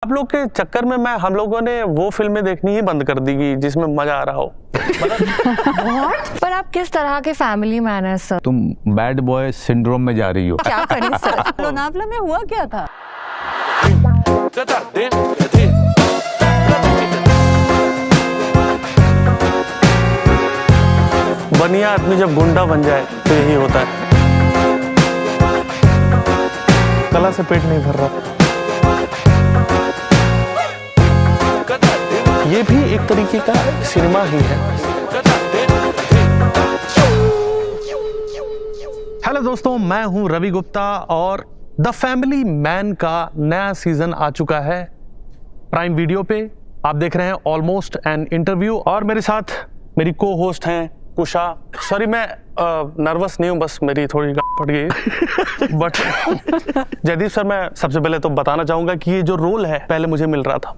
आप लोग के चक्कर में हम लोगों ने वो फिल्में देखनी ही बंद कर दी जिसमें मजा आ रहा हो। पर आप किस तरह के फैमिली मैन है सर? तुम बैड बॉय सिंड्रोम में जा रही हो। क्या करें सर? लोनावला में हुआ क्या था? बनिया आदमी जब गुंडा बन जाए तो यही होता है। कला से पेट नहीं भर रहा। ये भी एक तरीके का सिनेमा ही है। हेलो दोस्तों, मैं हूं रवि गुप्ता और द फैमिली मैन का नया सीजन आ चुका है प्राइम वीडियो पे। आप देख रहे हैं ऑलमोस्ट एन इंटरव्यू और मेरे साथ मेरी को होस्ट हैं कुशा। सॉरी, मैं नर्वस नहीं हूं, बस मेरी थोड़ी फट गई। बट जयदीप सर, मैं सबसे पहले तो बताना चाहूंगा कि ये जो रोल है पहले मुझे मिल रहा था,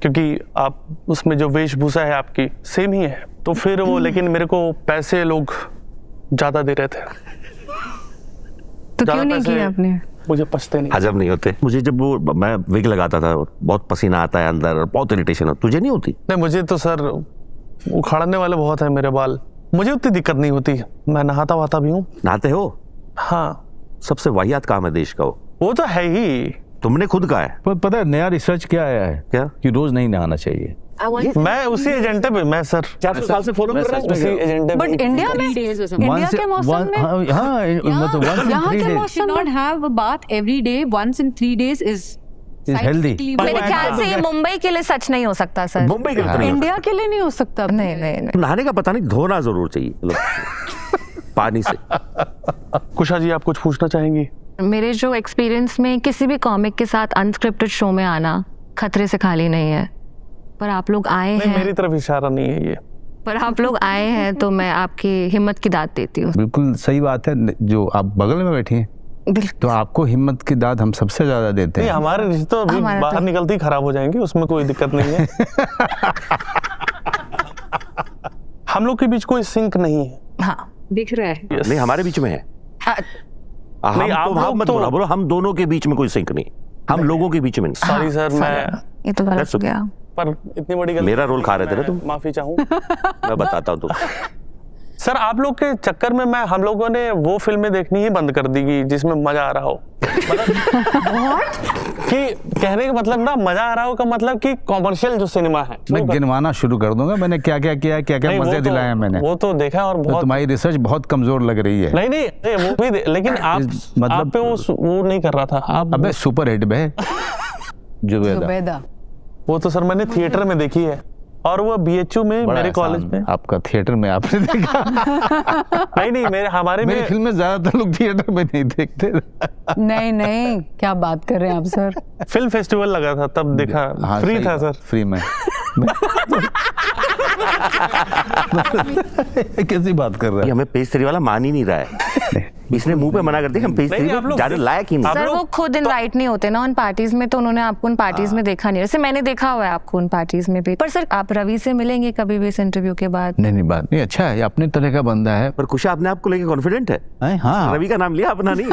क्योंकि आप उसमें जो वेशभूषा है आपकी सेम ही है, तो फिर वो लेकिन मेरे को पैसे लोग ज्यादा दे रहे थे। तो क्यों नहीं किया आपने? मुझे पछते नहीं, हजम नहीं होते मुझे। जब वो मैं विग लगाता था, बहुत पसीना आता है अंदर, बहुत इरिटेशन होती। तुझे नहीं होती? नहीं, मुझे तो सर उखाड़ने वाले बहुत है मेरे बाल। मुझे उतनी दिक्कत नहीं होती, मैं नहाता वहाता भी हूँ। नहाते हो? हाँ। सबसे वाहियात काम है देश का वो तो है ही। तुमने खुद कहा है। पर पता है नया रिसर्च क्या आया है? क्या? कि रोज नहीं नहाना चाहिए। मैं उसी एजेंडे पे, मैं सर 400 साल से फॉलो कर रहा हूं उसी एजेंडे पे। बट इंडिया में, इंडिया के मौसम में, मतलब यहाँ के मौसम में have a bath every day once in 3 days is healthy. मेरे ख्याल से ये मुंबई के लिए सच नहीं हो सकता सर। मुंबई के लिए तो नहीं हो इंडिया के लिए नहीं हो सकता। नहीं नहीं नहीं। सकता। नहाने का पता नहीं, धोना जरूर चाहिए पानी से। कुशा जी, आप कुछ पूछना चाहेंगी? मेरे जो एक्सपीरियंस में किसी भी कॉमिक के साथ अनस्क्रिप्टेड शो में आना खतरे से खाली नहीं है। पर आप लोग आए नहीं, हैं, मेरी तरफ इशारा नहीं है ये। पर आप लोग आए हैं तो मैं आपकी हिम्मत की दाद देती हूँ। बिल्कुल सही बात है। जो आप बगल में बैठी हैं तो आपको हिम्मत की दाद हम सबसे ज्यादा देते हैं। नहीं, हमारे रिश्ते अभी बाहर निकलते ही खराब हो जाएंगे, उसमें कोई दिक्कत नहीं है। हम लोग के बीच कोई सिंक नहीं है। हाँ, दिख रहा है। Yes. नहीं, हमारे बीच में है। नहीं, आप हम लोग मत तो- बोलो, हम दोनों के बीच में कोई सिंक नहीं। हम लोगों के बीच में नहीं। सॉरी सर, मैं ये तो गलत हो गया। पर इतनी बड़ी गलती, मेरा रोल खा रहे थे ना तुम। माफी चाहूँ। मैं बताता हूँ तुम। सर, आप लोग के चक्कर में हम लोगों ने वो फिल्में देखनी ही बंद कर दी जिसमें मजा आ रहा हो। कि कहने का मतलब ना, मजा आ रहा हो का मतलब कि कॉमर्शियल जो सिनेमा है। मैं गिनवाना शुरू कर दूंगा मैंने क्या क्या किया, क्या क्या नहीं, मजे वो तो- दिलाए मैंने। वो तो देखा और तो बहुत। तुम्हारी रिसर्च बहुत कमजोर लग रही है। नहीं नहीं, वो भी लेकिन आप मतलब- आप पे वो नहीं कर रहा था आप। अबे सुपर हिट बे जुबेदा। जुबैदा। वो तो सर मैंने थिएटर में देखी है, और वो BHU में बड़ा मेरे आसान कॉलेज में। आपका थिएटर में आपने देखा। नहीं, हमारे मेरी में फिल्में ज्यादातर लोग थिएटर में नहीं देखते। नहीं नहीं, क्या बात कर रहे हैं आप सर? फिल्म फेस्टिवल लगा था तब देखा। हाँ, फ्री सही था बात, सर। फ्री में। कैसी बात कर रहा ये है? हमें पेज 3 वाला मान ही नहीं रहा है। इसने मुंह पे मना कर दिया, हम पेज नहीं, 3 आप लोग- जाने लायक ही नहीं। आप सर, लोग वो खुद इनवाइट नहीं होते ना उन पार्टीज में, तो उन्होंने आपको उन पार्टीज में देखा नहीं। वैसे मैंने देखा हुआ है आपको उन पार्टीज में भी। पर सर, आप रवि से मिलेंगे कभी भी इस इंटरव्यू के बाद? नहीं बात नहीं, अच्छा है, ये अपने तरह का बंदा है। पर कुशा अपने आप को लेके कॉन्फिडेंट है। हाँ, रवि का नाम लिया, अपना नहीं।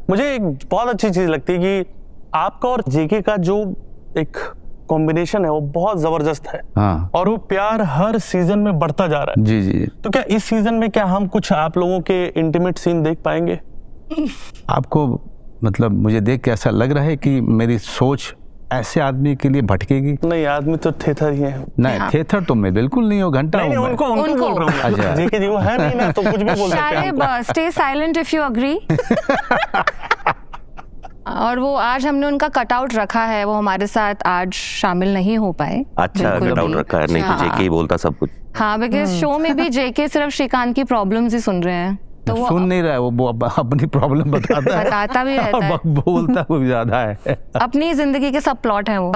मुझे एक बहुत अच्छी चीज लगती है कि आपका और जेके का जो एक कॉम्बिनेशन है वो बहुत जबरदस्त है। हाँ। और वो प्यार हर सीजन में बढ़ता जा रहा है। जी जी। तो क्या इस सीजन में क्या हम कुछ आप लोगों के इंटीमेट सीन देख पाएंगे? आपको मतलब मुझे देख के ऐसा लग रहा है कि मेरी सोच ऐसे आदमी के लिए भटकेगी? नहीं, आदमी तो थेथर ही है। नहीं, थिएटर तो मैं बिल्कुल नहीं हूँ, घंटा नहीं, हूँ मैं। उनको बोल रहा हूँ। अच्छा। जेके जी वो है नहीं ना, तो कुछ भी बोल सकते हैं हम। Stay silent if you agree. और वो आज हमने उनका कटआउट रखा है, वो हमारे साथ आज शामिल नहीं हो पाए। अच्छा, बिल्कुल कट आउट भी। रखा है, नहीं तो हाँ। जेके ही बोलता सब कुछ। हाँ, बिकॉज शो में भी जेके सिर्फ श्रीकांत की प्रॉब्लम्स ही सुन रहे हैं, तो वो सुन नहीं रहा है वो अपनी प्रॉब्लम बताता है। बताता भी रहता है। और बोलता वो ज्यादा है। अपनी जिंदगी के सब प्लॉट हैं वो।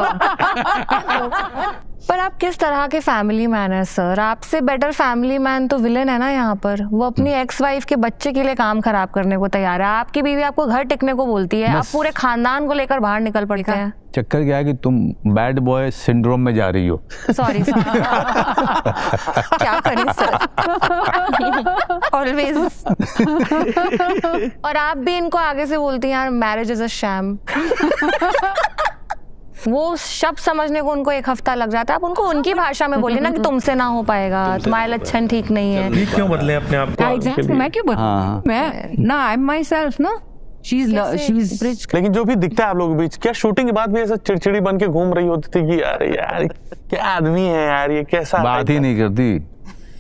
पर आप किस तरह के फैमिली मैन है सर? आपसे बेटर फैमिली मैन तो विलेन है ना यहाँ पर। वो अपनी एक्स वाइफ के बच्चे के लिए काम खराब करने को तैयार है। आपकी बीवी आपको घर टिकने को बोलती है, आप पूरे खानदान को लेकर बाहर निकल पड़ते हैं। चक्कर क्या है कि तुम बैड बॉय सिंड्रोम में जा रही हो। सॉरी क्या करें सर, ऑलवेज। और आप भी इनको आगे से बोलती हैं यार मैरिज इज अ शैम। वो शब्द समझने को उनको 1 हफ्ता लग जाता है। आप उनको उनकी भाषा में बोलिए ना कि तुमसे ना हो पाएगा, तुम्हारे लक्षण ठीक नहीं है। ठीक क्यों बदले अपने आप को? एग्जैक्टली, मैं क्यों हाँ। मैं ना, आई एम माई सेल्फ ना। शीज लेकिन जो भी दिखता है आप लोगों के बीच, क्या शूटिंग के बाद भी ऐसा चिड़चिड़ी बन के घूम रही होती थी कि यार क्या आदमी है यार, ये कैसा बात ही नहीं करती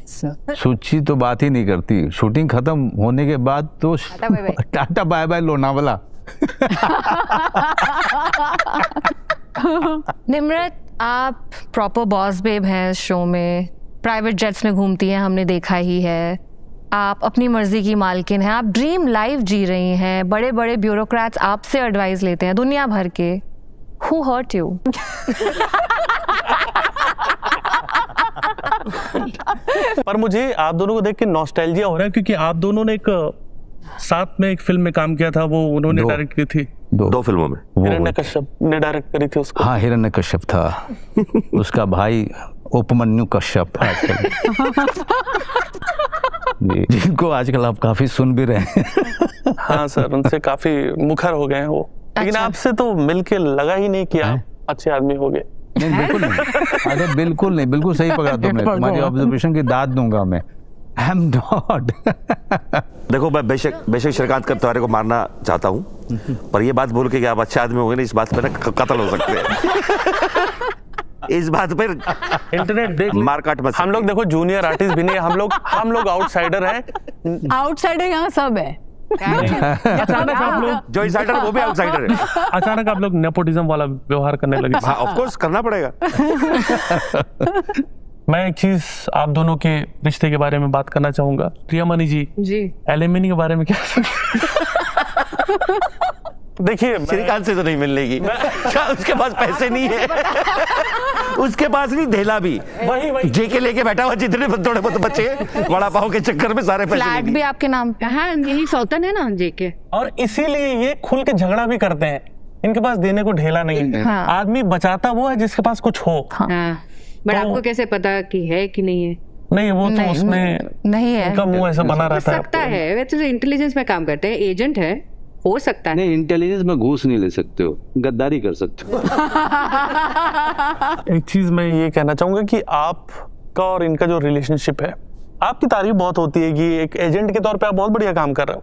सुची, तो बात ही नहीं करती। शूटिंग खत्म होने के बाद तो tata bye bye Lonavala. Nimrat, आप प्रॉपर बॉस बेब हैं इस शो में, प्राइवेट जेट्स में घूमती हैं, हमने देखा ही है। आप अपनी मर्जी की मालकिन हैं, आप ड्रीम लाइफ जी रही हैं। बड़े बड़े ब्यूरोक्रेट्स आपसे एडवाइस लेते हैं दुनिया भर के। Who hurt you? पर मुझे आप दोनों को देख के नॉस्टैल्जिया हो रहा है, क्योंकि आप दोनों ने एक साथ में एक फिल्म में काम किया था, वो उन्होंने डायरेक्ट की थी। दो फिल्मों में हिरण्यकश्यप ने डायरेक्ट करी थी उसको। हाँ, हिरण्यकश्यप था। उसका भाई उपमन्यु कश्यप था जिनको आजकल आप काफी सुन भी रहे हैं। हाँ सर, उनसे काफी मुखर हो गए हैं वो। लेकिन आपसे तो मिलके लगा ही नहीं कि आप अच्छे आदमी हो गए। नहीं, बिल्कुल नहीं। अरे बिल्कुल नहीं, बिल्कुल सही पकड़ा तुमने। तुम्हारी ऑब्जर्वेशन की दाद दूंगा मैं। I am not. देखो, मैं बेशक श्रीकांत का तुम्हारे को मारना चाहता हूँ, पर ये बात बोल के कि आप अच्छे आदमी हो गए ना, इस बात पे ना कत्ल हो सकते हैं। इस बात पर इंटरनेट देख मारकाट मत। हम लोग देखो जूनियर आर्टिस्ट भी नहीं, हम लोग आउटसाइडर हैं। आउटसाइडर यहाँ सब है। अचानक आप लोग जो इनसाइडर वो भी आउटसाइडर है। अचानक आप लोग नेपोटिज्म वाला व्यवहार करने लगे। हाँ, ऑफ कोर्स करना पड़ेगा। मैं एक चीज आप दोनों के रिश्ते के बारे में बात करना चाहूंगा। प्रियामणि जी, एलिमनी के बारे में क्या? देखिए, श्रीकांत से तो नहीं मिलेगी, उसके पास पैसे नहीं है। उसके पास नहीं धेला भी, वही जेके लेके बैठा हुआ, जितने थोड़े बहुत बच्चे वड़ा पाव के चक्कर में सारे पैसे। फ्लैट भी आपके नाम पे। हाँ, यही सौतन है ना जेके। और इसीलिए ये खुल के झगड़ा भी करते हैं। इनके पास देने को ढेला नहीं है। हाँ। आदमी बचाता वो है जिसके पास कुछ हो। हाँ, बट आपको कैसे पता कि है कि नहीं है? नहीं, वो तो उसमें नहीं है, उनका मुंह ऐसा बना रहता है। सकता है, वैसे तो इंटेलिजेंस में काम करते हैं, एजेंट है, हो सकता है। नहीं, इंटेलिजेंस में घूस नहीं ले सकते हो, गद्दारी कर सकते हो। एक चीज मैं ये कहना चाहूंगा कि आपका और इनका जो रिलेशनशिप है, आपकी तारीफ बहुत होती है कि एक एजेंट के तौर पे आप बहुत बढ़िया काम कर रहे हो,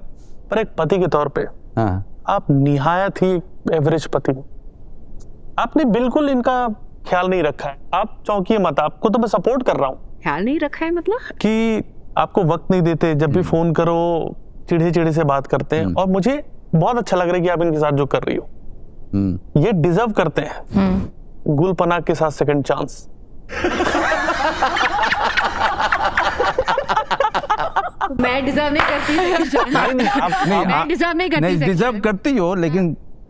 पर एक पति के तौर पे आप निहायत ही एवरेज पति हो। आपने बिल्कुल इनका ख्याल नहीं रखा है। आप चौंकिए मत, आपको तो मैं सपोर्ट कर रहा हूँ। ख्याल नहीं रखा है मतलब कि आपको वक्त नहीं देते, जब भी फोन करो चिढ़े चिढ़े से बात करते हैं। और मुझे बहुत अच्छा लग रहा है कि आप इनके साथ जो कर रही हो, ये डिजर्व करते हैं गुल पनाग के साथ सेकंड चांस। मैं डिजर्व नहीं करती। मैं डिजर्व नहीं करती। नहीं, डिजर्व करती हो,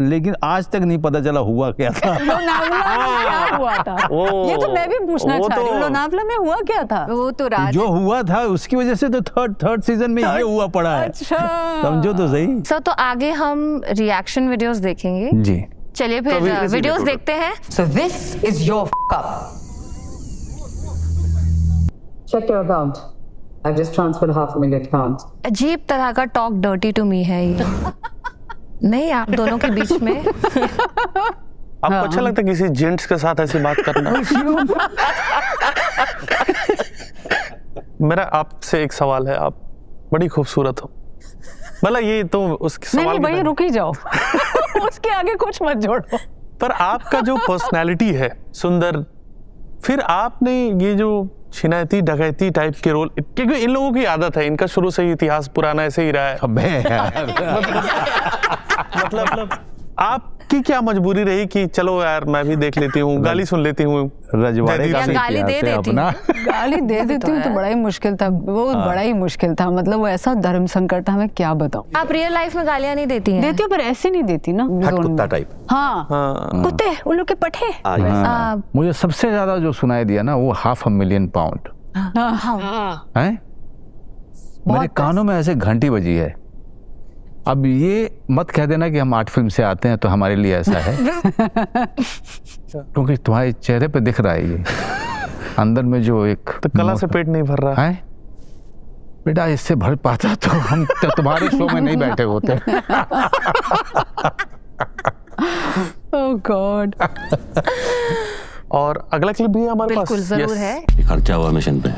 लेकिन आज तक नहीं पता चला हुआ क्या था। क्या हुआ था? ये तो मैं भी पूछना चाह रही हूँ, लोनावला में हुआ क्या था? वो तो राज जो हुआ था उसकी वजह से तो थर्ड सीजन में ये हुआ पड़ा है। अच्छा, समझो तो सही। सर, तो आगे हम रिएक्शन वीडियोस देखेंगे जी। चलिए फिर वीडियोस देखते हैं। So this is your up. Check your account. I've just transferred £500,000. अजीब तरह का टॉक डर्टी टू मी है ये। नहीं, आप दोनों के बीच में। आपको अच्छा लगता है किसी जेंट्स के साथ ऐसी बात करना? मेरा आपसे एक सवाल है, आप बड़ी खूबसूरत हो। मतलब ये तो उसके सवाल नहीं भाई, रुक ही जाओ। उसके आगे कुछ मत जोड़ो। पर आपका जो पर्सनैलिटी है सुंदर, फिर आपने ये जो छिनैती डकैती टाइप के रोल, क्योंकि इन लोगों की आदत है, इनका शुरू से ही इतिहास पुराना ऐसे ही रहा है। अबे मतलब आप आपकी क्या मजबूरी रही कि चलो यार मैं भी देख लेती हूँ, गाली सुन लेती हूँ? रजवाड़े का गाली दे देती अपना गाली दे देती हूँ तो बड़ा ही मुश्किल था वो, बड़ा ही मुश्किल था। मतलब वो ऐसा धर्म संकट था, मैं क्या बताऊँ। आप रियल लाइफ में गालियाँ नहीं देती हैं? देती हूँ पर ऐसे नहीं देती ना। हट कुत्ता टाइप। हाँ कुत्ते, उन लोग के पठे। मुझे सबसे ज्यादा जो सुनाई दिया ना वो $500,000 पाउंड है। मेरे कानों में ऐसे घंटी बजी है। अब ये मत कह देना कि हम आर्ट फिल्म से आते हैं तो हमारे लिए ऐसा है, क्योंकि तुम्हारे चेहरे पे दिख रहा है ये अंदर में जो एक तो कला से पेट नहीं भर रहा है। बेटा इससे भर पाता तो हम तुम्हारे शो में नहीं बैठे होते। ओह गॉड। और अगला क्लिप भी है हमारे पास? बिल्कुल जरूर है। खर्चा हुआ मिशन पे,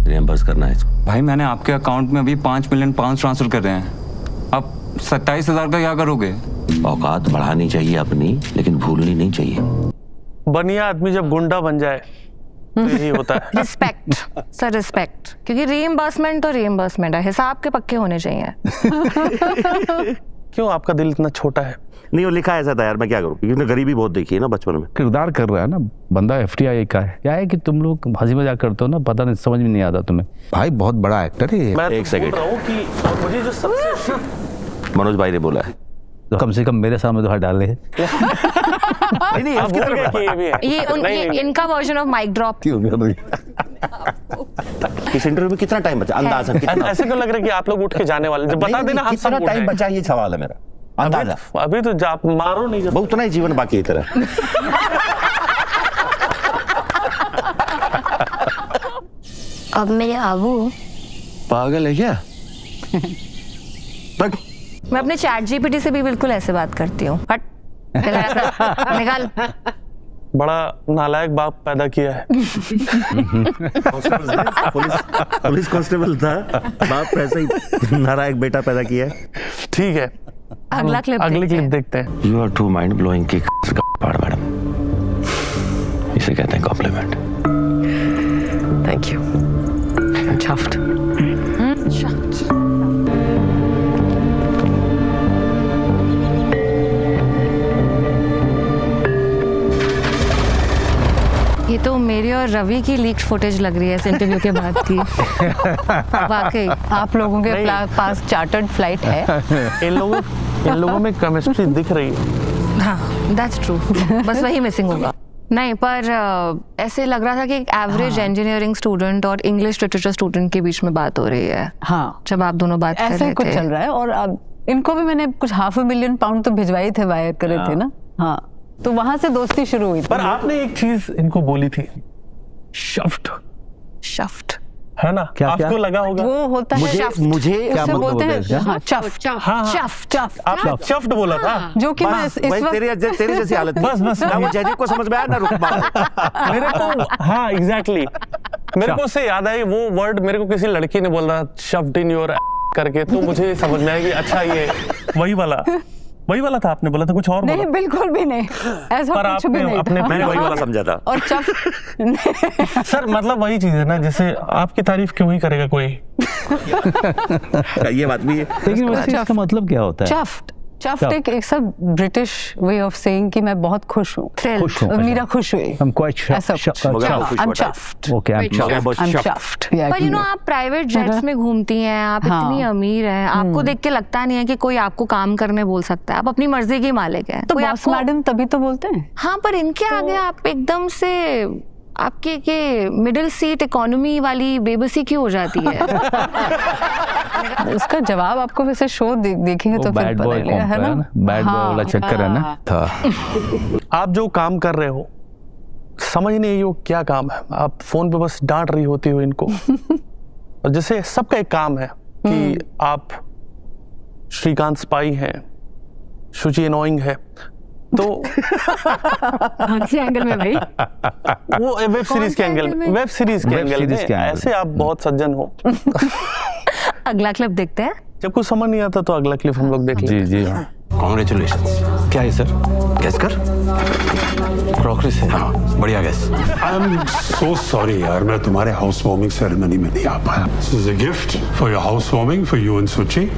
रिएम्बर्स करना है इसको। भाई मैंने आपके अकाउंट में अभी 5 मिलियन पाउंड ट्रांसफर कर रहे हैं, अब 27,000 का क्या करोगे? औकात बढ़ानी चाहिए अपनी, लेकिन भूलनी नहीं चाहिए। बनिया आदमी जब गुंडा बन जाए तो यही होता है। रिस्पेक्ट सर, रिस्पेक्ट, क्योंकि रीइंबर्समेंट तो रीइंबर्समेंट है, हिसाब के पक्के होने चाहिए। क्यों आपका दिल इतना छोटा है? नहीं वो लिखा ऐसा था यार, मैं क्या करूं, क्योंकि गरीबी बहुत देखी है ना बचपन में। किरदार कर रहा है ना बंदा FTI का है। क्या है कि तुम लोग हंसी मजाक करते हो ना, पता नहीं समझ में नहीं आता तुम्हें। भाई बहुत बड़ा एक्टर है ये। मैं एक सेकंड बोल रहा हूं कि और मुझे जो सबसे मनोज भाई ने बोला है तो कम से कम मेरे सामने तो हाथ डाल ले। नहीं आप बोल रहे कि ये भी है। ये इनका वर्जन ऑफ माइक ड्रॉप। इस इंटरव्यू में कितना टाइम बचा अंदाजा? ऐसे क्यों लग रहा है कि आप लोग उठ के जाने वाले? जब बता देना हम कितना टाइम बचा, ये सवाल है मेरा। अंदाजा अभी तो आप मारो नहीं, बहुत उतना ही जीवन बाकी है तरह। अब मेरे आबू पागल है क्या? मैं अपने चैट GPT से भी बिल्कुल ऐसे बात करती हूँ। हट निकाल। बड़ा नालायक बाप पैदा किया है। पुलिस कांस्टेबल था, बाप ऐसे ही नालायक बेटा पैदा किया है। ठीक है, अगली क्लिप देखते हैं। You are too mind blowing की मैडम, इसे कहते हैं कॉम्प्लीमेंट। Thank you. शाफ्ट। ये तो मेरी और रवि की लीक्ड फुटेज लग रही है इस इंटरव्यू के बाद की। वाकई आप लोगों के पास चार्टर्ड फ्लाइट है। इन लोगों में केमिस्ट्री दिख रही है। हाँ दैट्स ट्रू, बस वही मिसिंग होगा। नहीं पर ऐसे लग रहा था कि एक एवरेज इंजीनियरिंग स्टूडेंट और इंग्लिश लिटरेचर स्टूडेंट के बीच में बात हो रही है। हाँ जब आप दोनों बात कर रहे थे ऐसा कुछ चल रहा है। और अब इनको भी मैंने कुछ $500,000 पाउंड तो भिजवाए थे, वायर करे थे ना। हाँ तो वहां से दोस्ती शुरू हुई थी। पर आपने एक चीज इनको बोली थी, शफ्ट। शफ्ट है ना? क्या आपको लगा होगा वो होता है मुझे क्या उससे बोलते हैं हाँ चफ चफ। आपने शफ्ट बोला था, जो कि मैं इस वक्त तेरी जैसी हालत। बस ना वो जयदीप को समझ में आया ना रुकमा। मेरे को हाँ एग्जैक्टली मेरे को उससे याद आई वो वर्ड, मेरे को किसी लड़की ने बोला शफ्ट इन योर करके, तो मुझे समझ में आया कि अच्छा ये वही वाला था। आपने बोला था कुछ और? नहीं बिल्कुल भी नहीं, ऐसा कुछ भी नहीं था। मैंने वही वाला समझा था। और चफ सर मतलब वही चीज है ना, जैसे आपकी तारीफ क्यों ही करेगा कोई। ये बात भी है, लेकिन वैसे इसका मतलब क्या होता है? चफ्ट एक सब ब्रिटिश वे ऑफ सेइंग कि मैं बहुत खुश हूँ, मीरा खुश हुई। I'm quite chuffed. I'm chuffed. Okay, I'm chuffed. पर यू नो आप प्राइवेट जेट्स में घूमती हैं, आप इतनी अमीर हैं, आपको देख के लगता नहीं है कि कोई आपको काम करने बोल सकता है। आप अपनी मर्जी की मालिक हैं। तो बॉस मैडम तभी तो बोलते हैं। हाँ पर इनके आगे आप एकदम से आपके के मिडिल सीट इकोनॉमी वाली बेबसी क्यों हो जाती है? उसका जवाब आपको वैसे शो देखेंगे तो फिर पता लगेगा, है ना? बैड बॉय वाला चक्कर है ना था। आप जो काम कर रहे हो समझ नहीं आई वो क्या काम है, आप फोन पे बस डांट रही होती हो इनको। और जैसे सबका एक काम है कि आप श्रीकांत स्पाई हैं, शुचि एनोइंग है, तो से एंगल में भाई वो वेब सीरीज के एंगल में ऐसे आप बहुत सज्जन हो। अगला क्लिप देखते हैं। जब कुछ समझ नहीं आता तो अगला क्लिप हम लोग देख लेते हैं। जी कांग्रेचुलेशंस। क्या है सर? गैस कर। क्रॉकरी से? हाँ बढ़िया gas. I am so sorry यार, मैं तुम्हारे हाउस वार्मिंग सेरेमनी में नहीं आ पाया। This is a gift for your house warming for you and सुची।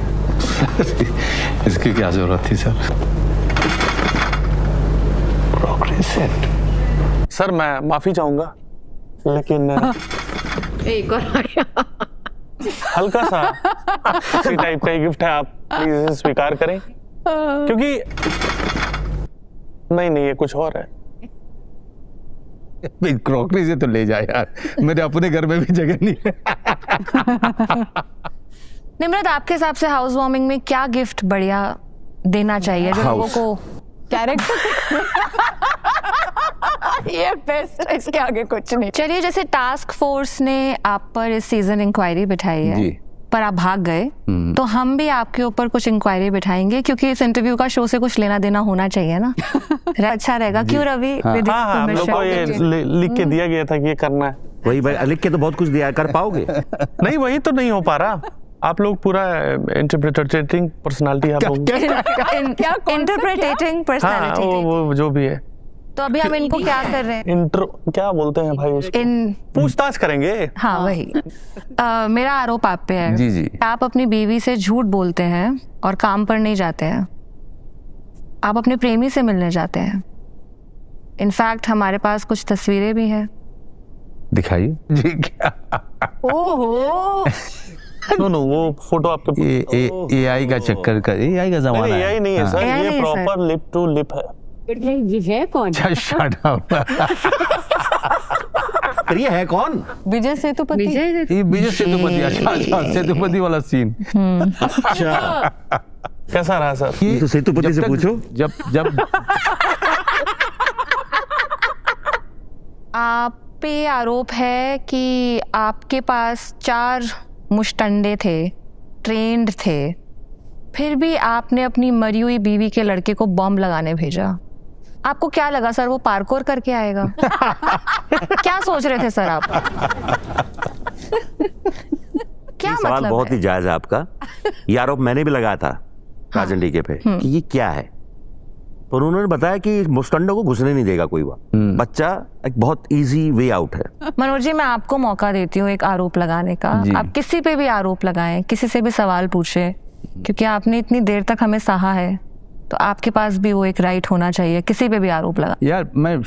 इसकी क्या जरूरत थी सर? सर मैं माफी चाहूंगा, लेकिन एक और आ गया। हल्का सा इसी टाइप का गिफ्ट है, आप प्लीज इसे स्वीकार करें, क्योंकि नहीं ये कुछ और है। क्रॉकरी से तो ले जाए यार, मेरे अपने घर में भी जगह नहीं है। निम्रत, आपके हिसाब से हाउस वार्मिंग में क्या गिफ्ट बढ़िया देना चाहिए जो लोगों को कैरेक्टर? ये बेस्ट है, इसके आगे कुछ नहीं। चलिए, जैसे टास्क फोर्स ने आप पर इस सीजन इंक्वायरी बिठाई है जी। पर आप भाग गए, तो हम भी आपके ऊपर कुछ इंक्वायरी बिठाएंगे, क्योंकि इस इंटरव्यू का शो से कुछ लेना देना होना चाहिए ना। अच्छा रहेगा, क्यों रवि? हाँ, हम लोग को ये लिख के दिया गया था कि ये करना है। वही भाई, लिख के तो बहुत कुछ दिया, कर पाओगे? नहीं, वही तो नहीं हो पा रहा। आप लोग पूरा इंटरप्रेटिंग पर्सनालिटी, आप लोग इंटरप्रेटिंग पर्सनालिटी, वो जो भी है। तो अभी हम इनको क्या कर रहे हैं? इंट्रो क्या बोलते हैं भाई उसको? पूछताछ करेंगे। हाँ वही। मेरा आरोप आप पे है। जी जी। आप अपनी बीवी से झूठ बोलते हैं और काम पर नहीं जाते हैं। आप अपने प्रेमी से मिलने जाते हैं। इनफैक्ट हमारे पास कुछ तस्वीरें भी हैं। दिखाइए जी। क्या? ओहो। नो वो फोटो आपके AI का चक्कर का, AI का जमाना है। AI नहीं है सर, ये प्रॉपर लिप टू लिप है। ये है कौन? Shut up. ये है कौन? विजय सेतुपति। ये विजय सेतुपति। अच्छा, सेतुपति वाला सीन। अच्छा, कैसा रहा सर? ये तो सेतुपति से पूछो। जब आप पे आरोप है कि आपके पास 4 मुश्तंडे थे, ट्रेंड थे, फिर भी आपने अपनी मरी हुई बीवी के लड़के को बॉम्ब लगाने भेजा। आपको क्या लगा सर, वो पार्कोर करके आएगा? क्या सोच रहे थे सर आप? क्या सवाल मतलब बहुत ही जायज है आपका। ये आरोप मैंने भी लगाया था राजन डीके पे कि ये क्या है, पर उन्होंने बताया कि मुस्टंडो को घुसने नहीं देगा कोई बच्चा। एक बहुत इजी वे आउट है। मनोज जी, मैं आपको मौका देती हूँ एक आरोप लगाने का। आप किसी पे भी आरोप लगाएं, किसी से भी सवाल पूछे, क्योंकि आपने इतनी देर तक हमें सहा है, तो आपके पास भी वो एक राइट होना चाहिए। किसी पे भी आरोप लगा। यार मैं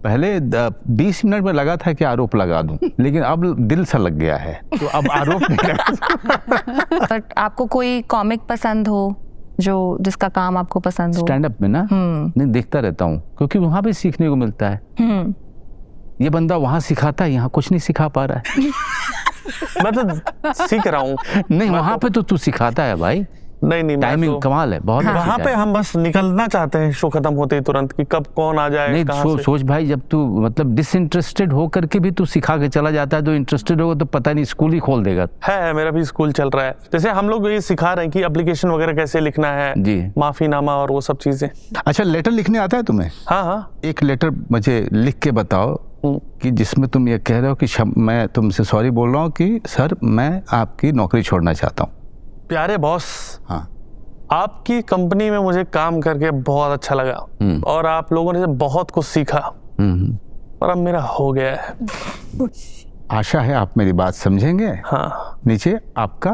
पहले 20 मिनट में लगा था कि आरोप लगा दूं, लेकिन अब दिल सा लग गया है, तो अब आरोप नहीं लगा। बट आपको कोई कॉमिक पसंद हो जिसका काम आपको पसंद हो? स्टैंड अप में ना नहीं, देखता रहता हूँ, क्योंकि वहां भी सीखने को मिलता है। ये बंदा वहां सिखाता है, यहाँ कुछ नहीं सिखा पा रहा है। मैं तो सीख रहा हूँ। नहीं, वहां पे तो तू सिखाता है भाई। नहीं टाइमिंग कमाल है बहुत। वहां पे हम बस निकलना चाहते हैं शो खत्म होते ही तुरंत, कि कब कौन आ जाए। नहीं, सोच भाई, जब तू मतलब डिसइंटरेस्टेड हो करके भी तू सिखा के चला जाता है, तो इंटरेस्टेड होगा तो पता नहीं स्कूल ही खोल देगा। है, मेरा भी स्कूल चल रहा है। जैसे हम लोग ये सिखा रहे हैं कि एप्लीकेशन वगैरह कैसे लिखना है जी, माफीनामा और वो सब चीजें। अच्छा, लेटर लिखने आता है तुम्हें? हाँ। एक लेटर मुझे लिख के बताओ कि जिसमें तुम ये कह रहे हो कि मैं तुमसे सॉरी बोल रहा हूँ कि सर मैं आपकी नौकरी छोड़ना चाहता हूँ। प्यारे बॉस, हाँ, आपकी कंपनी में मुझे काम करके बहुत अच्छा लगा और आप लोगों ने बहुत कुछ सीखा, और अब मेरा हो गया है। आशा है आप मेरी बात समझेंगे। हाँ। नीचे आपका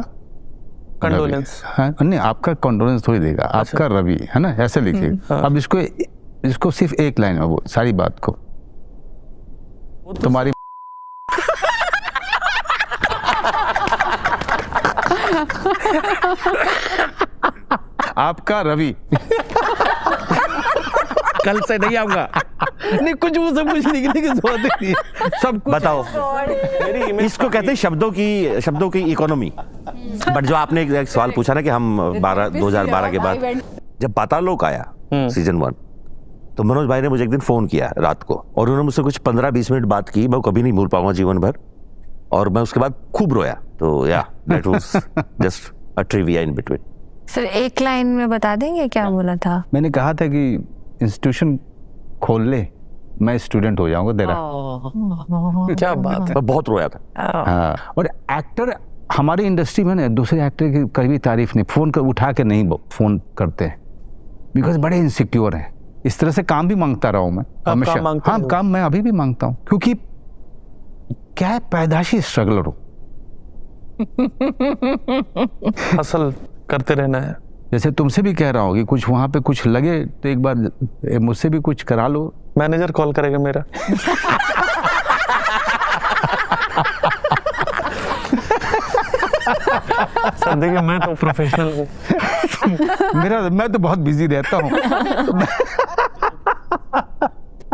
कंडोलेंस। हाँ, नहीं, आपका कंडोलेंस थोड़ी देगा। अच्छा। आपका रवि है ना, ऐसे लिखिए। अब इसको सिर्फ एक लाइन में बोल, सारी बात को। तुम्हारी आपका रवि। कल से नहीं आऊंगा। नहीं, कुछ वो सब कुछ लिखने की जरूरत नहीं, सब कुछ बताओ। इसको कहते हैं शब्दों की इकोनॉमी। बट जो आपने एक सवाल पूछा ना कि हम 2012 के बाद जब पातालोक आया सीजन 1, तो मनोज भाई ने मुझे एक दिन फोन किया रात को, और उन्होंने मुझसे कुछ 15-20 मिनट बात की, मैं कभी नहीं भूल पाऊंगा जीवन भर। और मैं उसके बाद खूब रोया। तो या that was just a trivia in between. Sir, एक लाइन में बता देंगे क्या बोला था? मैंने कहा था कि इंस्टीट्यूशन खोल ले, मैं स्टूडेंट हो जाऊंगा तेरा। क्या बात है। बहुत रोया था। हाँ। और एक्टर हमारी इंडस्ट्री में ना दूसरे एक्टर की कभी तारीफ नहीं, फोन कर उठा के नहीं फोन करते हैं, बिकॉज बड़े इनसिक्योर हैं। इस तरह से काम भी मांगता रहा हूं मैं हमेशा। हाँ, काम मैं अभी भी मांगता हूँ, क्योंकि क्या है, पैदाशी स्ट्रगलर हूं। हसल करते रहना है। जैसे तुमसे भी कह रहा हूँ कि कुछ वहाँ पे कुछ लगे तो एक बार मुझसे भी कुछ करा लो। मैनेजर कॉल करेगा मेरा। सर देखिए मैं तो प्रोफेशनल हूँ। मैं तो बहुत बिजी रहता हूँ।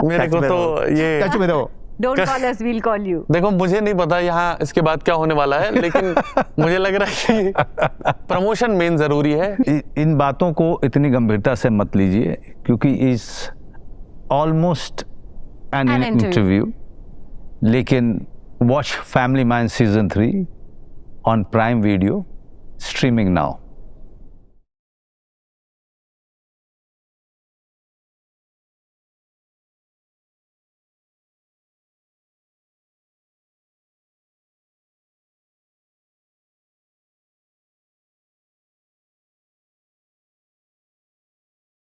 मेरे को तो ये टच में रहो। Don't call us, we'll call you. देखो मुझे नहीं पता यहाँ इसके बाद क्या होने वाला है, लेकिन मुझे लग रहा है कि प्रमोशन मेन जरूरी है। इन बातों को इतनी गंभीरता से मत लीजिए, क्योंकि इज ऑलमोस्ट एन इंटरव्यू। लेकिन watch family man season 3 on Prime Video, streaming now.